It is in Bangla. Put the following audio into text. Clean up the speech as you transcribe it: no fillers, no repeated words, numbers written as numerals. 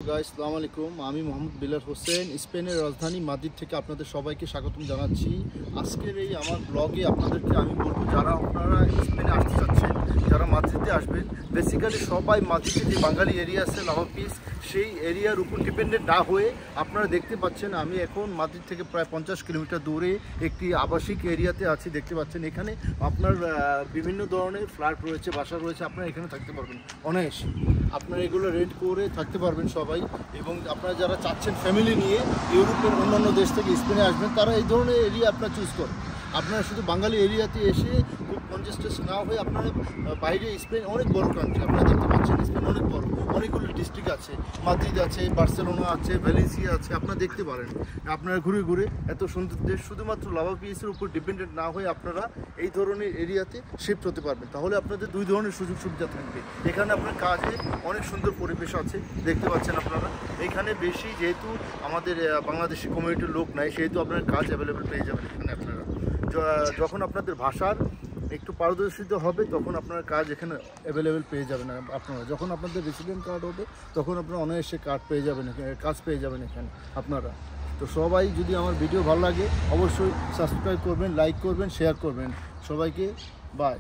আসসালামু আলাইকুম, আমি মোহাম্মদ বিলাল হোসেন স্পেনের রাজধানী মাদ্রিদ থেকে আপনাদের সবাইকে স্বাগতম জানাচ্ছি। আজকের এই আমার ব্লগে আপনাদেরকে আমি বলবো, যারা আপনারা স্পেনে আসতে চাচ্ছেন, যারা মাদ্রিদে আসবেন, বেসিক্যালি সবাই মাদ্রিদে যে বাঙালি এরিয়া আছে লাভাপিস, সেই এরিয়ার উপর ডিপেন্ডেন্ট না হয়ে আপনারা দেখতে পাচ্ছেন আমি এখন মাদ্রিদ থেকে প্রায় 50 কিলোমিটার দূরে একটি আবাসিক এরিয়াতে আছি। দেখতে পাচ্ছেন এখানে আপনার বিভিন্ন ধরনের ফ্ল্যাট রয়েছে, বাসা রয়েছে, আপনারা এখানে থাকতে পারবেন অনায়াসে। আপনারা এগুলো রেন্ট করে থাকতে পারবেন সবাই। এবং আপনারা যারা চাচ্ছেন ফ্যামিলি নিয়ে ইউরোপের অন্যান্য দেশ থেকে স্পেনে আসবেন, তারা এই ধরনের এরিয়া আপনারা চুজ করেন। আপনারা শুধু বাঙালি এরিয়াতে এসে খুব কনজেস্টেড না হয়ে আপনারা বাইরে, স্পেন অনেক বড় কান্ট্রি, আপনারা দেখতে পাচ্ছেন স্পেন অনেক বড়, অনেকগুলো ডিস্ট্রিক্ট আছে, মাদ্রিদ আছে, বার্সেলোনা আছে, ভ্যালেন্সিয়া আছে, আপনারা দেখতে পারেন। আপনারা ঘুরে ঘুরে এত সুন্দর দেশ, শুধুমাত্র লাভাপিসের উপর ডিপেন্ডেন্ট না হয়ে আপনারা এই ধরনের এরিয়াতে শিফট হতে পারবেন। তাহলে আপনাদের দুই ধরনের সুযোগ সুবিধা থাকবে। এখানে আপনার কাজে অনেক সুন্দর পরিবেশ আছে, দেখতে পাচ্ছেন আপনারা। এখানে বেশি যেহেতু আমাদের বাংলাদেশি কমিউনিটির লোক নাই, সেহেতু আপনার কাজ অ্যাভেলেবেল পেয়ে যাবেন এখানে। আপনারা যখন আপনাদের ভাষার একটু পারদর্শিত হবে, তখন আপনার কাজ এখানে অ্যাভেলেবেল পেয়ে যাবেন। আপনারা যখন আপনাদের রেসিডেন্ট কার্ড হবে, তখন আপনারা অনায়াসে কাজ পেয়ে যাবেন এখানে আপনারা। তো সবাই, যদি আমার ভিডিও ভালো লাগে অবশ্যই সাবস্ক্রাইব করবেন, লাইক করবেন, শেয়ার করবেন। সবাইকে বাই।